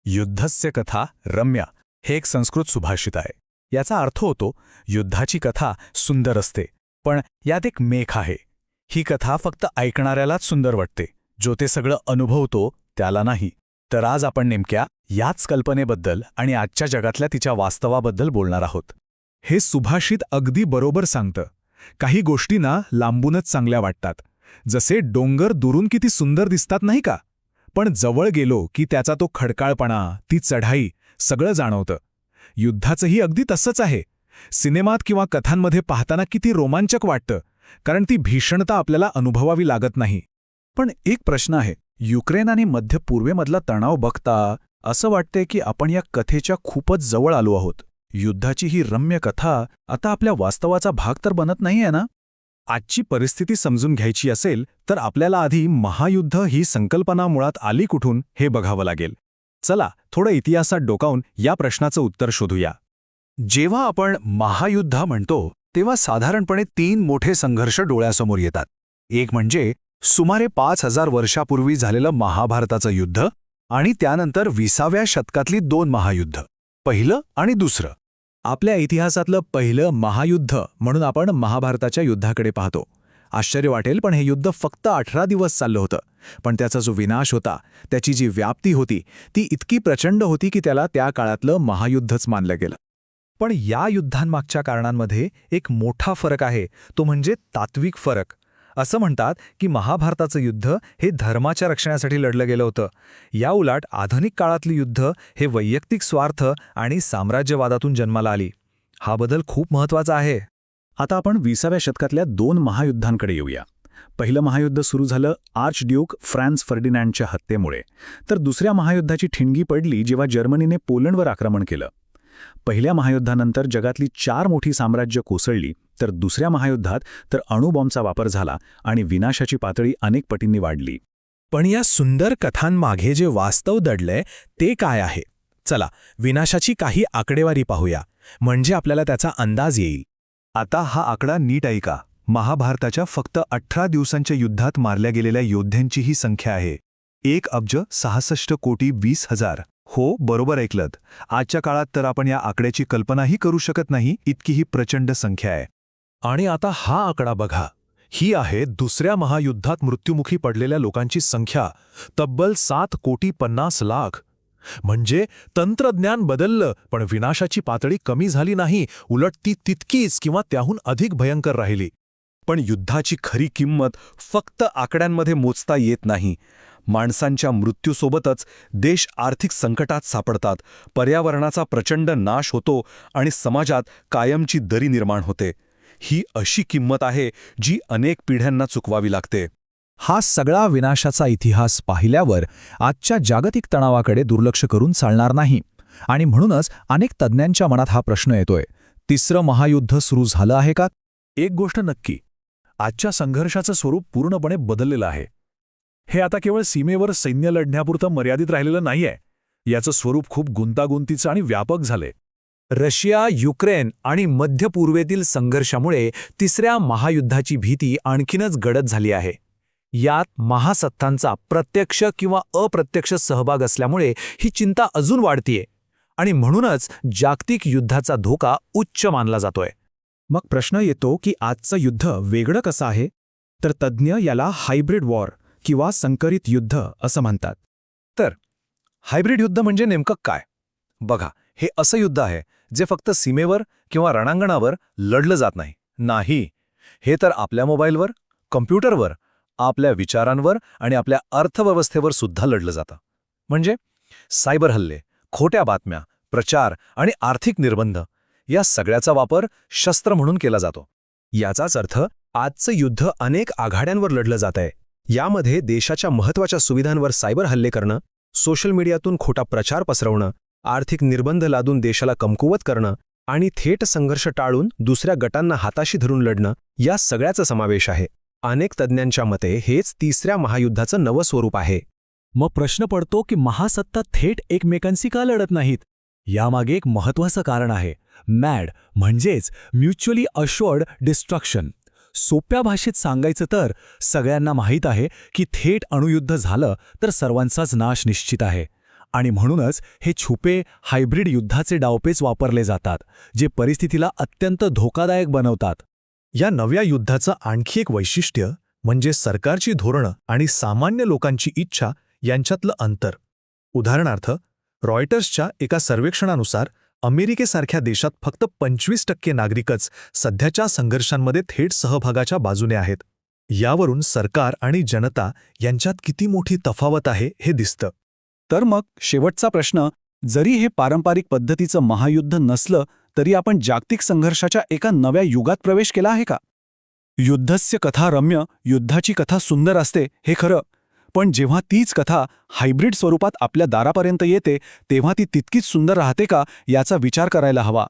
युद्धस्य कथा रम्या हे एक संस्कृत सुभाषित आहे. याचा अर्थ होतो युद्धाची कथा सुंदर असते, पण यात एक मेख आहे. ही कथा फक्त ऐकणाऱ्यालाच सुंदर वाटते, जो ते सगळं अनुभवतो त्याला नाही. तर आज आपण नेमक्या याच कल्पनेबद्दल आणि आजच्या जगातल्या तिच्या वास्तवाबद्दल बोलणार आहोत. हे सुभाषित अगदी बरोबर सांगतं. काही गोष्टी ना लांबूनच चांगल्या वाटतात, जसे डोंगर दुरून किती सुंदर दिसतात नाही का, पण जवळ गेलो की त्याचा तो खडकाळपणा, ती चढाई सगळं जाणवतं. युद्धाचंही अगदी तसंच आहे. सिनेमात किंवा कथांमध्ये पाहताना किती रोमांचक वाटतं, कारण ती भीषणता आपल्याला अनुभवावी लागत नाही. पण एक प्रश्न आहे, युक्रेन आणि मध्य पूर्वेमधला तणाव बघता असं वाटतंय की आपण या कथेच्या खूपच जवळ आलो आहोत. युद्धाची ही रम्य कथा आता आपल्या वास्तवाचा भाग तर बनत नाहीये ना? आजची परिस्थिती समजून घ्यायची असेल तर आपल्याला आधी महायुद्ध ही संकल्पना मुळात आली कुठून हे बघावं लागेल. चला थोडं इतिहासात डोकावून या प्रश्नाचं उत्तर शोधूया. जेव्हा आपण महायुद्ध म्हणतो तेव्हा साधारणपणे 3 मोठे संघर्ष डोळ्यासमोर येतात. एक म्हणजे सुमारे 5000 वर्षापूर्वी झालेलं महाभारताचं युद्ध आणि त्यानंतर 20व्या शतकातली 2 महायुद्ध, पहिलं आणि दुसरं. आपल्या इतिहासातलं पहिलं महायुद्ध म्हणून आपण महाभारताच्या युद्धाकडे पाहतो. आश्चर्य वाटेल, पण हे युद्ध फक्त 18 दिवस चाललं होतं. पण त्याचा जो विनाश होता, त्याची जी व्याप्ती होती, ती इतकी प्रचंड होती की त्याला त्या काळातलं महायुद्धच मानलं गेलं. पण या युद्धांमागच्या कारणांमध्ये एक मोठा फरक आहे, तो म्हणजे तात्विक फरक. असं म्हणतात की महाभारताचं युद्ध हे धर्माच्या रक्षणासाठी लढलं गेलं होतं. या उलट आधुनिक काळातली युद्ध हे वैयक्तिक स्वार्थ आणि साम्राज्यवादातून जन्माला आली. हा बदल खूप महत्त्वाचा आहे. आता आपण 20व्या शतकातल्या 2 महायुद्धांकडे येऊया. पहिलं महायुद्ध सुरू झालं आर्चड्यूक फ्रान्स फर्डिनॅंडच्या हत्येमुळे, तर दुसऱ्या महायुद्धाची ठिणगी पडली जेव्हा जर्मनीने पोलंडवर आक्रमण केलं. पहिल्या महायुद्धानंतर जगातली 4 मोठी साम्राज्य कोसळली, तर दुसऱ्या महायुद्धात तर अणुबॉम्बचा वापर झाला आणि विनाशाची पातळी अनेक पटींनी वाढली. पण या सुंदर कथांमागे जे वास्तव दडलंय ते काय आहे? चला विनाशाची काही आकडेवारी पाहूया, म्हणजे आपल्याला त्याचा अंदाज येईल. आता हा आकडा नीट ऐका. महाभारताच्या फक्त 18 दिवसांच्या युद्धात मारल्या गेलेल्या योद्ध्यांची ही संख्या आहे 1,66,20,000. हो, बरोबर ऐकलत. आजच्या काळात तर आपण या आकड्याची कल्पनाही करू शकत नाही, इतकी ही प्रचंड संख्या आहे. आणि आता हा आकडा बघा. ही आहे दुसऱ्या महायुद्धात मृत्युमुखी पडलेल्या लोकांची संख्या, तब्बल 7,50,00,000. म्हणजे तंत्रज्ञान बदललं, पण विनाशाची पातळी कमी झाली नाही, उलट ती तितकीच किंवा त्याहून अधिक भयंकर राहिली. पण युद्धाची खरी किंमत फक्त आकड्यांमध्ये मोजता येत नाही. माणसांच्या मृत्यूसोबतच देश आर्थिक संकटात सापडतात, पर्यावरणाचा प्रचंड नाश होतो आणि समाजात कायमची दरी निर्माण होते. ही अशी किंमत आहे जी अनेक पिढ्यांना चुकवावी लागते. हा सगळा विनाशाचा इतिहास पाहिल्यावर आजच्या जागतिक तणावाकडे दुर्लक्ष करून चालणार नाही. आणि म्हणूनच अनेक तज्ज्ञांच्या मनात हा प्रश्न येतोय, तिसरं महायुद्ध सुरू झालं आहे का? एक गोष्ट नक्की, आजच्या संघर्षाचं स्वरूप पूर्णपणे बदललेलं आहे. हे आता केवळ सीमेवर सैन्य लढण्यापुरतं मर्यादित राहिलेलं नाहीये. याचं स्वरूप खूप गुंतागुंतीचं आणि व्यापक झालंय. रशिया, युक्रेन आणि मध्य पूर्वेतील संघर्षामुळे तिसऱ्या महायुद्धाची भीती आणखीनच गडद झाली आहे. यात महासत्तांचा प्रत्यक्ष किंवा अप्रत्यक्ष सहभाग असल्यामुळे ही चिंता अजून वाढतीये आणि म्हणूनच जागतिक युद्धाचा धोका उच्च मानला जातोय. मग प्रश्न येतो की आजचं युद्ध वेगळं कसं आहे? तर तज्ज्ञ याला हायब्रिड वॉर किंवा संकरित युद्ध असं म्हणतात. तर हायब्रिड युद्ध म्हणजे नेमकं काय? बघा, हे असं युद्ध आहे जे फक्त सीमेवर किंवा रणांगणावर लढलं जात नाही. नाही, हे तर आपल्या मोबाईलवर, कम्प्युटरवर, आपल्या विचारांवर आणि आपल्या अर्थव्यवस्थेवर सुद्धा लढलं जातं. म्हणजे सायबर हल्ले, खोट्या बातम्या, प्रचार आणि आर्थिक निर्बंध या सगळ्याचा वापर शस्त्र म्हणून केला जातो. याचाच अर्थ आजचं युद्ध अनेक आघाड्यांवर लढलं जात आहे. यामध्ये देशाच्या महत्त्वाच्या सुविधांवर सायबर हल्ले करणं, सोशल मीडियातून खोटा प्रचार पसरवणं, आर्थिक निर्बंध लादून देशाला कमकुवत करणं आणि थेट संघर्ष टाळून दुसऱ्या गटांना हाताशी धरून लढणं, या सगळ्याचा समावेश आहे. अनेक तज्ज्ञांच्या मते हेच तिसऱ्या महायुद्धाचं नवं स्वरूप आहे. मग प्रश्न पडतो की महासत्ता थेट एकमेकांशी का लढत नाहीत? यामागे एक महत्त्वाचं कारण आहे, मॅड म्हणजेच म्युच्युअली अश्युअर्ड डिस्ट्रक्शन. सोप्या भाषेत सांगायचं तर सगळ्यांना माहीत आहे की थेट अणुयुद्ध झालं तर सर्वांचाच नाश निश्चित आहे. आणि म्हणूनच हे छुपे हायब्रिड युद्धाचे डावपेच वापरले जातात जे परिस्थितीला अत्यंत धोकादायक बनवतात. या नव्या युद्धाचं आणखी एक वैशिष्ट्य म्हणजे सरकारची धोरणं आणि सामान्य लोकांची इच्छा यांच्यातलं अंतर. उदाहरणार्थ, रॉयटर्सच्या एका सर्वेक्षणानुसार अमेरिकेसारख्या देशात फक्त 25% नागरिकच सध्याच्या संघर्षांमध्ये थेट सहभागाच्या बाजूने आहेत. यावरून सरकार आणि जनता यांच्यात किती मोठी तफावत आहे हे दिसतं. तर मग शेवटचा प्रश्न, जरी हे पारंपरिक पद्धतीचं महायुद्ध नसलं तरी आपण जागतिक संघर्षाच्या एका नव्या युगात प्रवेश केला आहे का? युद्धस्य कथा रम्य, युद्धाची कथा सुंदर असते हे खरं, पण जेव्हा तीच कथा हायब्रिड स्वरूपात आपल्या दारापर्यंत येते तेव्हा ती तितकीच सुंदर राहते का याचा विचार करायला हवा.